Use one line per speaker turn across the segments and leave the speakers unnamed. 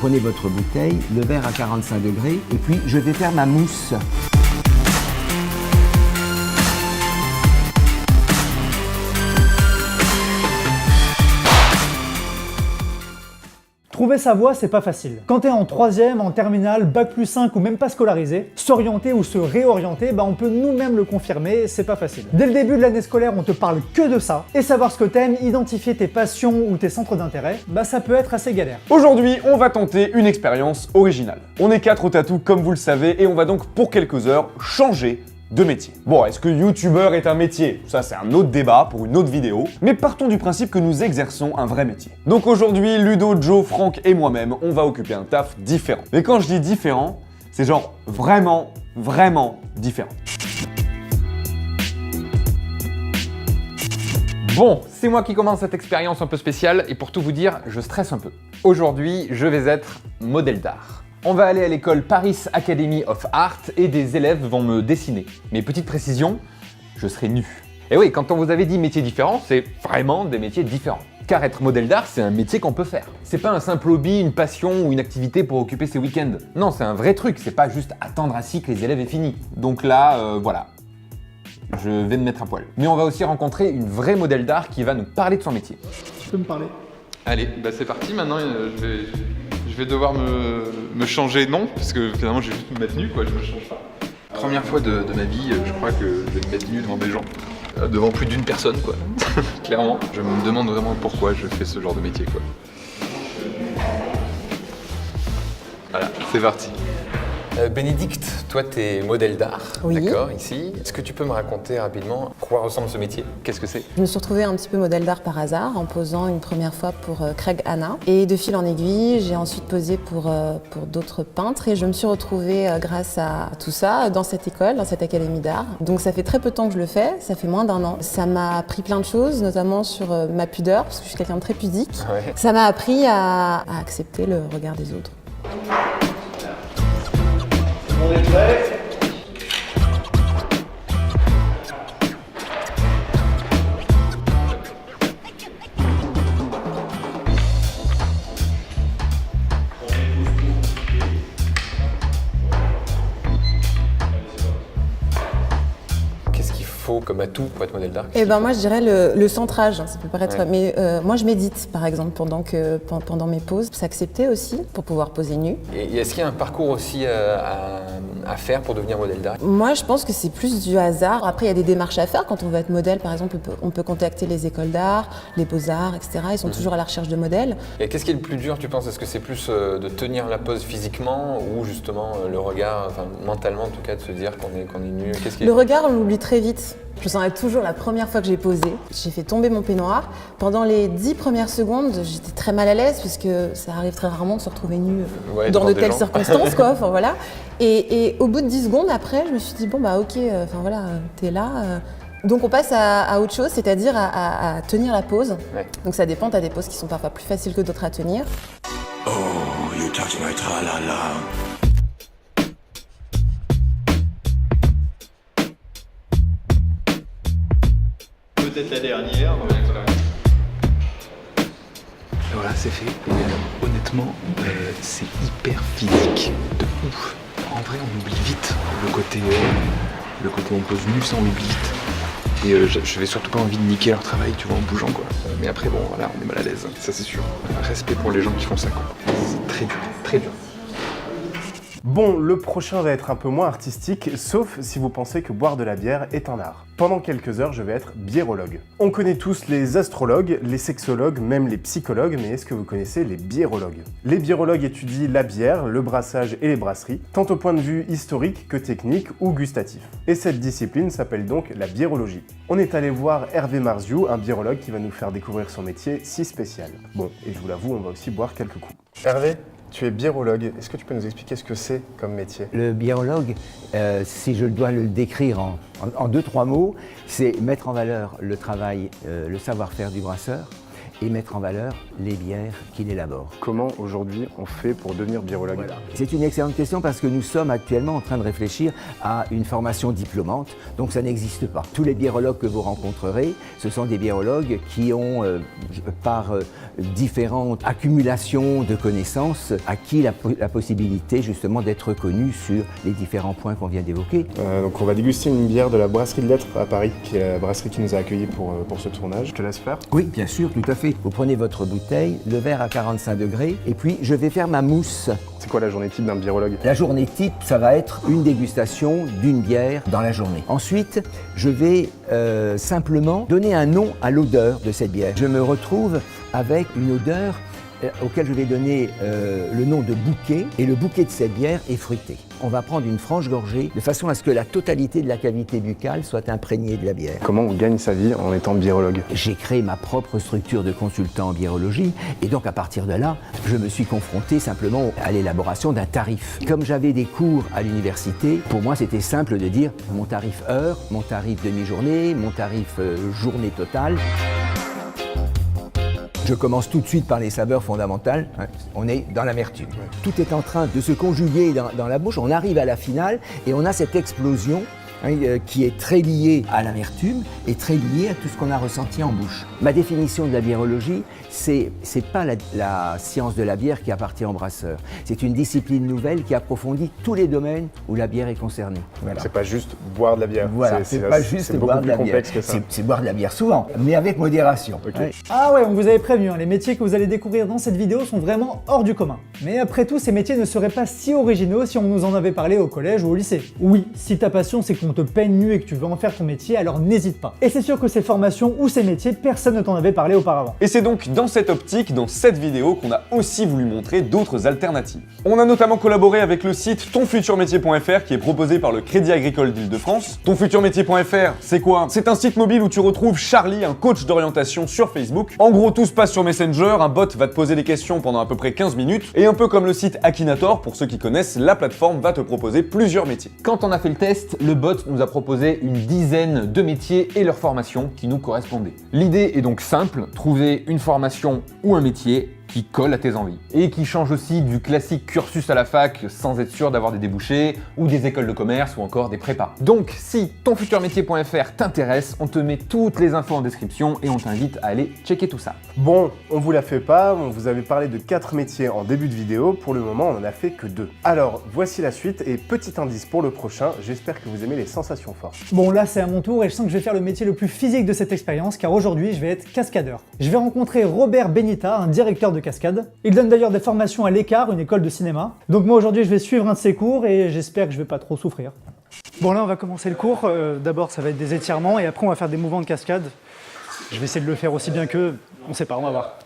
Prenez votre bouteille, le verre à 45 degrés, et puis je vais faire ma mousse.
Trouver sa voie, c'est pas facile. Quand t'es en 3e, en terminale, bac+5 ou même pas scolarisé, s'orienter ou se réorienter, on peut nous-mêmes le confirmer, c'est pas facile. Dès le début de l'année scolaire, on te parle que de ça, et savoir ce que t'aimes, identifier tes passions ou tes centres d'intérêt, ça peut être assez galère.
Aujourd'hui, on va tenter une expérience originale. On est 4 au tatou, comme vous le savez, et on va donc pour quelques heures changer de métier. Bon, est-ce que youtubeur est un métier? Ça, c'est un autre débat pour une autre vidéo. Mais partons du principe que nous exerçons un vrai métier. Donc aujourd'hui, Ludo, Joe, Franck et moi-même, on va occuper un taf différent. Mais quand je dis différent, c'est genre vraiment différent.
Bon, c'est moi qui commence cette expérience un peu spéciale et pour tout vous dire, je stresse un peu. Aujourd'hui, je vais être modèle d'art. On va aller à l'école Paris Academy of Art et des élèves vont me dessiner. Mais petite précision, je serai nu. Et oui, quand on vous avait dit métiers différents, c'est vraiment des métiers différents. Car être modèle d'art, c'est un métier qu'on peut faire. C'est pas un simple hobby, une passion ou une activité pour occuper ses week-ends. Non, c'est un vrai truc, c'est pas juste attendre assis que les élèves aient fini. Donc là, voilà. Je vais me mettre à poil. Mais on va aussi rencontrer une vraie modèle d'art qui va nous parler de son métier.
Tu peux me parler?
Allez, c'est parti, maintenant je vais devoir me changer, non, parce que finalement je vais juste me mettre nu, quoi, je me change pas. Première fois de ma vie, je crois que je vais me mettre nu devant des gens, devant plus d'une personne, quoi, clairement. Je me demande vraiment pourquoi je fais ce genre de métier, quoi. Voilà, c'est parti.
Bénédicte, toi t'es modèle d'art,
Oui.
d'accord, ici. Est-ce que tu peux me raconter rapidement à quoi ressemble ce métier? Qu'est-ce que c'est?
Je me suis retrouvée un petit peu modèle d'art par hasard en posant une première fois pour Craig Hanna. Et de fil en aiguille, j'ai ensuite posé pour d'autres peintres et je me suis retrouvée grâce à tout ça dans cette école, dans cette académie d'art. Donc ça fait très peu de temps que je le fais, ça fait moins d'1 an. Ça m'a appris plein de choses, notamment sur ma pudeur, parce que je suis quelqu'un de très pudique.
Ouais.
Ça m'a appris à accepter le regard des autres.
On est prêt?
Qu'est-ce qu'il faut comme atout pour être modèle d'art?
Eh ben moi je dirais le centrage, ça peut paraître,
Ouais.
mais moi je médite par exemple pendant mes pauses, s'accepter aussi pour pouvoir poser nu.
Et est-ce qu'il y a un parcours aussi à faire pour devenir modèle d'art?
Moi je pense que c'est plus du hasard. Après il y a des démarches à faire quand on veut être modèle, par exemple on peut contacter les écoles d'art, les beaux-arts, etc. Ils sont toujours à la recherche de modèles.
Et qu'est-ce qui est le plus dur, tu penses? Est-ce que c'est plus de tenir la pose physiquement ou justement le regard, enfin mentalement en tout cas, de se dire qu'on est nu? Qu'est-ce qui est...
Le regard on l'oublie très vite. Je me sentais toujours la première fois que j'ai posé. J'ai fait tomber mon peignoir. Pendant les 10 premières secondes, j'étais très mal à l'aise parce que ça arrive très rarement de se retrouver nu
Ouais,
dans
devant
de
des
telles
gens.
circonstances, quoi. Enfin voilà. Et au bout de 10 secondes après, je me suis dit bon bah ok, enfin voilà, t'es là. Donc on passe à autre chose, c'est-à-dire à tenir la pose.
Ouais.
Donc ça dépend, t'as des poses qui sont parfois plus faciles que d'autres à tenir.
Oh, you touch my tra-la-la.
Peut-être la dernière.
Voilà, c'est fait. Et honnêtement, c'est hyper physique, de ouf. En vrai, on oublie vite le côté on pose nu, ça on l'oublie vite. Et je vais surtout pas envie de niquer leur travail, tu vois, en bougeant quoi. Mais après, bon, voilà, on est mal à l'aise, ça c'est sûr. Respect pour les gens qui font ça quoi. C'est très dur, très dur.
Bon, le prochain va être un peu moins artistique, sauf si vous pensez que boire de la bière est un art. Pendant quelques heures, je vais être biérologue. On connaît tous les astrologues, les sexologues, même les psychologues, mais est-ce que vous connaissez les biérologues? Les biérologues étudient la bière, le brassage et les brasseries, tant au point de vue historique que technique ou gustatif. Et cette discipline s'appelle donc la biérologie. On est allé voir Hervé Marziou, un biérologue qui va nous faire découvrir son métier si spécial. Bon, et je vous l'avoue, on va aussi boire quelques coups. Hervé, tu es biérologue, est-ce que tu peux nous expliquer ce que c'est comme métier?
Le biérologue, si je dois le décrire en 2-3 mots, c'est mettre en valeur le travail, le savoir-faire du brasseur et mettre en valeur les bières qu'il élabore.
Comment aujourd'hui on fait pour devenir birologue?
Voilà. C'est une excellente question parce que nous sommes actuellement en train de réfléchir à une formation diplômante, donc ça n'existe pas. Tous les biérologues que vous rencontrerez, ce sont des biérologues qui ont, par différentes accumulations de connaissances, acquis la possibilité justement d'être reconnus sur les différents points qu'on vient d'évoquer.
Donc on va déguster une bière de la brasserie de Lettres à Paris, qui est la brasserie qui nous a accueillis pour ce tournage. Je te laisse faire.
Oui, bien sûr, tout à fait. Vous prenez votre bouteille, le verre à 45 degrés, et puis je vais faire ma mousse.
C'est quoi la journée type d'un birologue?
La journée type, ça va être une dégustation d'une bière dans la journée. Ensuite, je vais simplement donner un nom à l'odeur de cette bière. Je me retrouve avec une odeur auquel je vais donner le nom de bouquet, et le bouquet de cette bière est fruité. On va prendre une franche gorgée de façon à ce que la totalité de la cavité buccale soit imprégnée de la bière.
Comment on gagne sa vie en étant birologue?
J'ai créé ma propre structure de consultant en biérologie, et donc à partir de là, je me suis confronté simplement à l'élaboration d'un tarif. Comme j'avais des cours à l'université, pour moi c'était simple de dire mon tarif heure, mon tarif demi-journée, mon tarif journée totale. Je commence tout de suite par les saveurs fondamentales. On est dans l'amertume. Tout est en train de se conjuguer dans la bouche. On arrive à la finale et on a cette explosion qui est très liée à l'amertume et très liée à tout ce qu'on a ressenti en bouche. Ma définition de la biérologie, c'est pas la science de la bière qui appartient au brasseur. C'est une discipline nouvelle qui approfondit tous les domaines où la bière est concernée. Voilà.
C'est pas juste boire de la bière.
Voilà, c'est pas juste boire de la bière. C'est boire de la bière souvent, mais avec modération.
Okay.
Ouais. Ah ouais, on vous avait prévenu, hein, les métiers que vous allez découvrir dans cette vidéo sont vraiment hors du commun. Mais après tout, ces métiers ne seraient pas si originaux si on nous en avait parlé au collège ou au lycée. Oui, si ta passion c'est qu'on te peigne nu et que tu veux en faire ton métier, alors n'hésite pas. Et c'est sûr que ces formations ou ces métiers, personne ne t'en avait parlé auparavant.
Et c'est donc dans cette optique, dans cette vidéo, qu'on a aussi voulu montrer d'autres alternatives. On a notamment collaboré avec le site tonfuturmétier.fr qui est proposé par le Crédit Agricole d'Île-de-France. Tonfuturmétier.fr, c'est quoi? C'est un site mobile où tu retrouves Charlie, un coach d'orientation sur Facebook. En gros, tout se passe sur Messenger, un bot va te poser des questions pendant à peu près 15 minutes, et un peu comme le site Akinator, pour ceux qui connaissent, la plateforme va te proposer plusieurs métiers.
Quand on a fait le test, le bot nous a proposé une dizaine de métiers et leurs formations qui nous correspondaient. L'idée est donc simple, trouver une formation ou un métier qui colle à tes envies et qui change aussi du classique cursus à la fac sans être sûr d'avoir des débouchés ou des écoles de commerce ou encore des prépas. Donc si tonfuturmétier.fr t'intéresse, on te met toutes les infos en description et on t'invite à aller checker tout ça.
Bon, on vous la fait pas, on vous avait parlé de 4 métiers en début de vidéo, pour le moment on en a fait que 2. Alors voici la suite et petit indice pour le prochain, j'espère que vous aimez les sensations fortes.
Bon là c'est à mon tour et je sens que je vais faire le métier le plus physique de cette expérience car aujourd'hui je vais être cascadeur. Je vais rencontrer Robert Benita, un directeur de cascade. Il donne d'ailleurs des formations à l'Écart, une école de cinéma. Donc moi aujourd'hui je vais suivre un de ses cours et j'espère que je vais pas trop souffrir. Bon là on va commencer le cours, d'abord ça va être des étirements et après on va faire des mouvements de cascade. Je vais essayer de le faire aussi bien qu'eux, on sait pas, on va voir.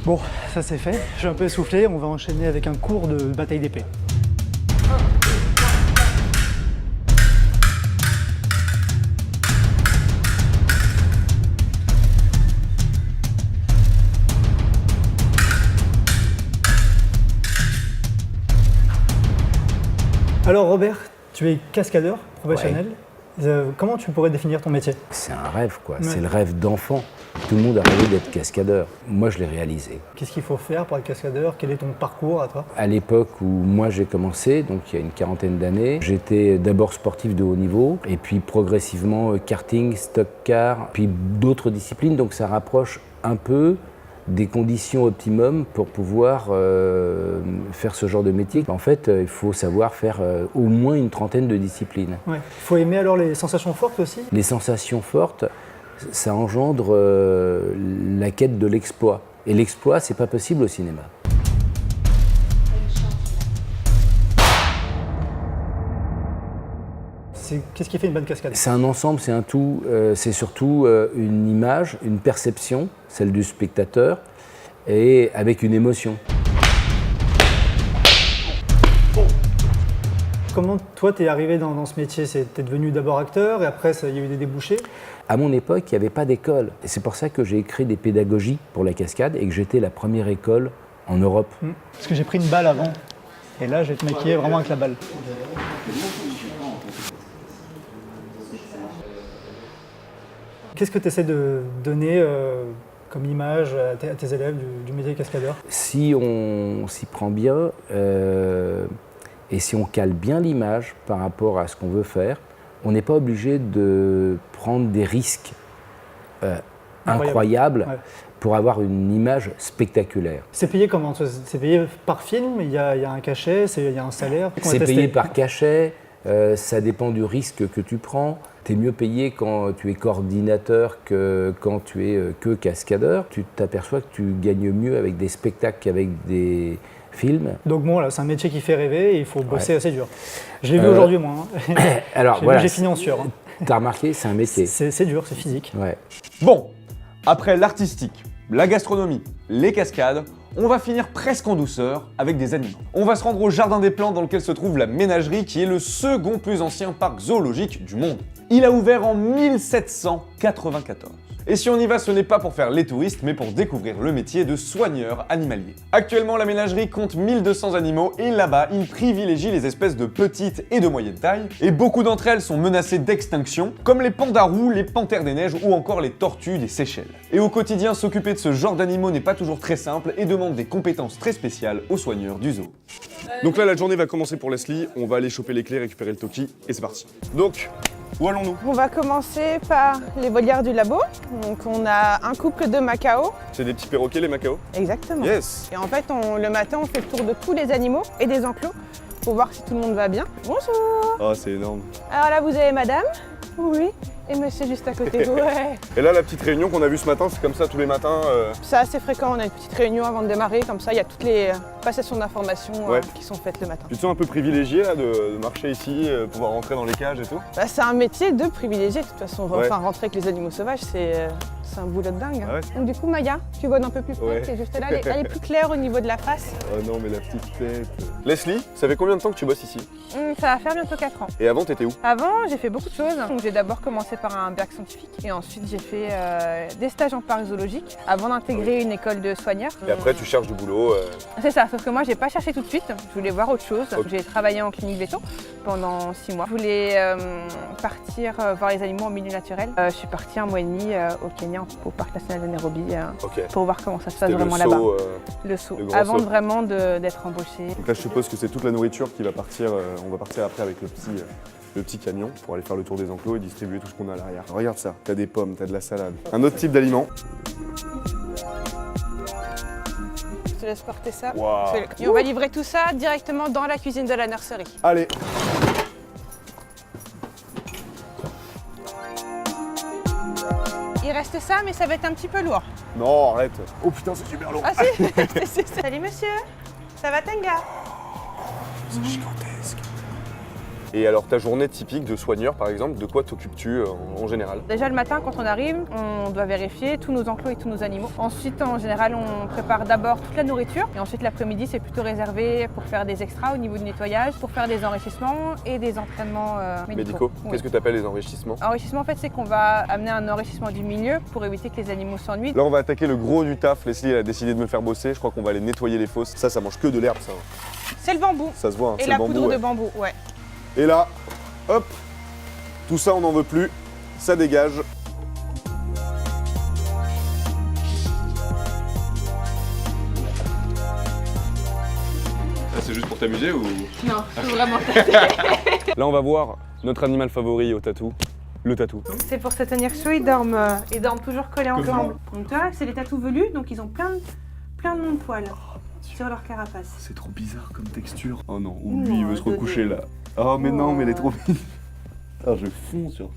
Bon, ça c'est fait, je suis un peu essoufflé, on va enchaîner avec un cours de bataille d'épée. Alors Robert, tu es cascadeur professionnel. Comment tu pourrais définir ton métier?
C'est un rêve quoi, c'est le rêve d'enfant. Tout le monde a rêvé d'être cascadeur. Moi je l'ai réalisé.
Qu'est-ce qu'il faut faire pour être cascadeur? Quel est ton parcours à toi?
À l'époque où moi j'ai commencé, donc il y a une quarantaine d'années, j'étais d'abord sportif de haut niveau et puis progressivement karting, stock car, puis d'autres disciplines, donc ça rapproche un peu des conditions optimum pour pouvoir faire ce genre de métier. En fait, il faut savoir faire au moins une trentaine de disciplines.
Ouais. Il faut aimer alors les sensations fortes aussi?
Les sensations fortes, ça engendre la quête de l'exploit. Et l'exploit, c'est pas possible au cinéma.
Qu'est-ce qui fait une bonne cascade?
C'est un ensemble, c'est un tout. C'est surtout une image, une perception, celle du spectateur, et avec une émotion.
Comment toi t'es arrivé dans ce métier? T'es devenu d'abord acteur et après il y a eu des débouchés?
À mon époque, il n'y avait pas d'école. Et c'est pour ça que j'ai écrit des pédagogies pour la cascade et que j'étais la première école en Europe.
Parce que j'ai pris une balle avant. Et là, je vais te maquiller vraiment avec la balle. Qu'est-ce que tu essaies de donner comme image à tes élèves du métier de cascadeur?
Si on s'y prend bien et si on cale bien l'image par rapport à ce qu'on veut faire, on n'est pas obligé de prendre des risques incroyables pour avoir une image spectaculaire.
C'est payé comment? C'est payé par film? Il y a un cachet? Il y a un salaire?
C'est payé par cachet, ça dépend du risque que tu prends. Tu es mieux payé quand tu es coordinateur que quand tu es que cascadeur. Tu t'aperçois que tu gagnes mieux avec des spectacles qu'avec des films.
Donc bon, là, c'est un métier qui fait rêver et il faut bosser assez dur. Je l'ai vu aujourd'hui, moi. Hein.
Alors voilà,
j'ai fini en sueur. Hein.
T'as remarqué, c'est un métier.
C'est dur, c'est physique.
Ouais.
Bon, après l'artistique, la gastronomie, les cascades, on va finir presque en douceur avec des animaux. On va se rendre au Jardin des Plantes dans lequel se trouve la Ménagerie qui est le second plus ancien parc zoologique du monde. Il a ouvert en 1794. Et si on y va, ce n'est pas pour faire les touristes, mais pour découvrir le métier de soigneur animalier. Actuellement, la Ménagerie compte 1200 animaux et là-bas, il privilégie les espèces de petite et de moyenne taille. Et beaucoup d'entre elles sont menacées d'extinction, comme les pandas roux, les panthères des neiges ou encore les tortues des Seychelles. Et au quotidien, s'occuper de ce genre d'animaux n'est pas toujours très simple et demande des compétences très spéciales aux soigneurs du zoo.
Donc là, la journée va commencer pour Leslie. On va aller choper les clés, récupérer le Toki et c'est parti. Donc, où allons-nous?
On va commencer par les volières du labo. Donc on a un couple de macao.
C'est des petits perroquets, les macao?
Exactement.
Yes.
Et en fait, le matin, on fait le tour de tous les animaux et des enclos pour voir si tout le monde va bien. Bonjour.
Oh, c'est énorme.
Alors là, vous avez madame? Oui. Et monsieur juste à côté. Ouais.
Et là, la petite réunion qu'on a vue ce matin, c'est comme ça tous les matins
C'est assez fréquent, on a une petite réunion avant de démarrer, comme ça il y a toutes les passations d'informations qui sont faites le matin.
Tu te sens un peu privilégié là, de marcher ici, pouvoir rentrer dans les cages et tout?
Bah, c'est un métier de privilégié de toute façon. Enfin, rentrer avec les animaux sauvages, c'est un boulot de dingue. Hein. Donc du coup, Maya, tu vois d'un peu plus près, c'est juste là, elle est plus claire au niveau de la face.
Oh non, mais la petite tête. Leslie, ça fait combien de temps que tu bosses ici?
Ça va faire bientôt 4 ans.
Et avant, t'étais où?
Avant, j'ai fait beaucoup de choses. J'ai d'abord commencé par un bac scientifique et ensuite j'ai fait des stages en parc zoologique avant d'intégrer une école de soigneurs.
Et après, tu cherches du boulot
C'est ça, sauf que moi, j'ai pas cherché tout de suite. Je voulais voir autre chose. J'ai travaillé en clinique veto pendant 6 mois. Je voulais partir voir les animaux en milieu naturel. Je suis partie 1 mois et demi au Kenya, au parc national de Nairobi, pour voir comment ça se passe vraiment là-bas. Le saut, avant vraiment d'être embauchée.
Donc là, je suppose que c'est toute la nourriture qui va partir. On va partir après avec le petit camion pour aller faire le tour des enclos et distribuer tout ce qu'on a à l'arrière. Regarde ça, t'as des pommes, t'as de la salade. Un autre type d'aliment.
Je te laisse porter ça.
Wow.
Et on va livrer tout ça directement dans la cuisine de la nurserie.
Allez.
Il reste ça, mais ça va être un petit peu lourd.
Non, arrête. Oh putain, c'est super lourd.
Ah si. Salut monsieur, ça va Tenga?
C'est gigantesque. Et alors ta journée typique de soigneur par exemple, de quoi t'occupes-tu en général?
Déjà le matin quand on arrive, on doit vérifier tous nos enclos et tous nos animaux. Ensuite en général on prépare d'abord toute la nourriture et ensuite l'après-midi c'est plutôt réservé pour faire des extras au niveau du nettoyage, pour faire des enrichissements et des entraînements médicaux.
Oui. Qu'est-ce que tu appelles les enrichissements?
Enrichissement en fait c'est qu'on va amener un enrichissement du milieu pour éviter que les animaux s'ennuient.
Là on va attaquer le gros du taf, Leslie elle a décidé de me faire bosser, je crois qu'on va aller nettoyer les fosses. Ça mange que de l'herbe ça.
C'est le bambou.
Ça se voit, hein,
et
c'est
la
le bambou,
poudre de bambou, ouais.
Et là, hop, tout ça on n'en veut plus, ça dégage.
C'est juste pour t'amuser ou?
Non, c'est vraiment t'amuser.
Là on va voir notre animal favori au tatou, le tatou.
C'est pour se tenir chaud, ils dorment toujours collés ensemble. Donc toi, c'est les tatous velus, donc ils ont plein de longs poils sur leur carapace.
C'est trop bizarre comme texture. Oh non, lui il veut se recoucher là. Oh mais non, mais elle est trop belle. Ah, je fonds sur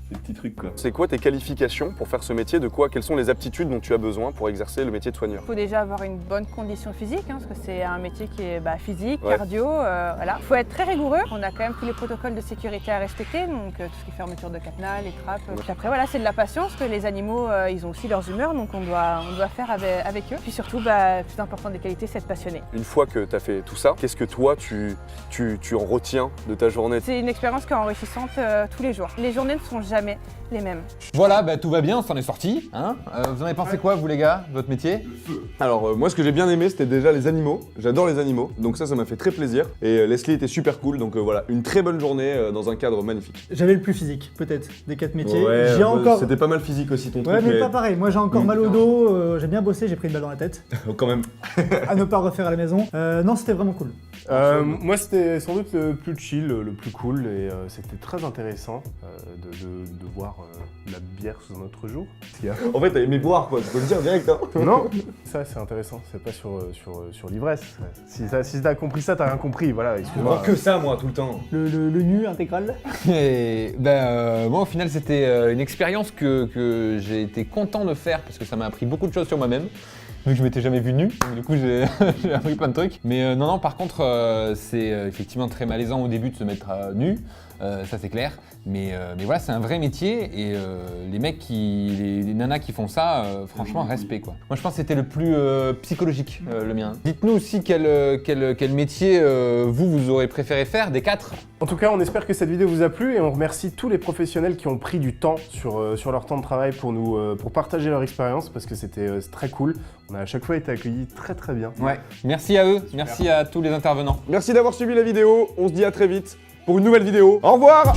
ces petits trucs quoi. C'est quoi tes qualifications pour faire ce métier? De quoi? Quelles sont les aptitudes dont tu as besoin pour exercer le métier de soigneur?
Il faut déjà avoir une bonne condition physique, parce que c'est un métier qui est physique, cardio, voilà. Il faut être très rigoureux. On a quand même tous les protocoles de sécurité à respecter, donc tout ce qui est fermeture de cadenas, les trappes. Puis après voilà, c'est de la patience, que les animaux, ils ont aussi leurs humeurs, donc on doit faire avec eux. Puis surtout, le plus important des qualités, c'est être passionné.
Une fois que tu as fait tout ça, qu'est-ce que toi tu en retiens de ta journée?
C'est une expérience qui est enrichissante tous les jours. Les journées ne sont jamais les mêmes.
Voilà, bah, tout va bien, on s'en est sorti. Hein. Vous en avez pensé quoi, vous les gars, votre métier?
Alors moi ce que j'ai bien aimé c'était déjà les animaux, j'adore les animaux, donc ça m'a fait très plaisir. Et Leslie était super cool, donc voilà, une très bonne journée dans un cadre magnifique.
J'avais le plus physique, peut-être, des 4 métiers.
Ouais,
j'ai encore...
c'était pas mal physique aussi ton truc.
Ouais, mais pas pareil, moi j'ai encore mal au dos, j'ai bien bossé, j'ai pris une balle dans la tête.
Quand même.
À ne pas refaire à la maison. Non, c'était vraiment cool.
Moi c'était sans doute le plus chill, le plus cool, et c'était très intéressant de voir la bière sous un autre jour.
En fait t'as aimé boire quoi, tu peux le dire direct hein.
Non, ça c'est intéressant, c'est pas sur l'ivresse. Si t'as compris ça, t'as rien compris, voilà, excuse-moi.
Que ça moi tout le temps.
Le nu intégral.
Et moi au final c'était une expérience que j'ai été content de faire parce que ça m'a appris beaucoup de choses sur moi-même. Vu que je m'étais jamais vu nu, donc du coup j'ai appris plein de trucs. Mais non, par contre c'est effectivement très malaisant au début de se mettre nu, ça c'est clair. Mais voilà, c'est un vrai métier et les mecs les nanas qui font ça, franchement respect quoi. Moi je pense que c'était le plus psychologique le mien. Dites-nous aussi quel métier vous aurez préféré faire des 4.
En tout cas, on espère que cette vidéo vous a plu et on remercie tous les professionnels qui ont pris du temps sur leur temps de travail pour partager leur expérience parce que c'était très cool. On a à chaque fois été accueillis très très bien.
Ouais. Merci à eux, merci à tous les intervenants.
Merci d'avoir suivi la vidéo, on se dit à très vite pour une nouvelle vidéo. Au revoir.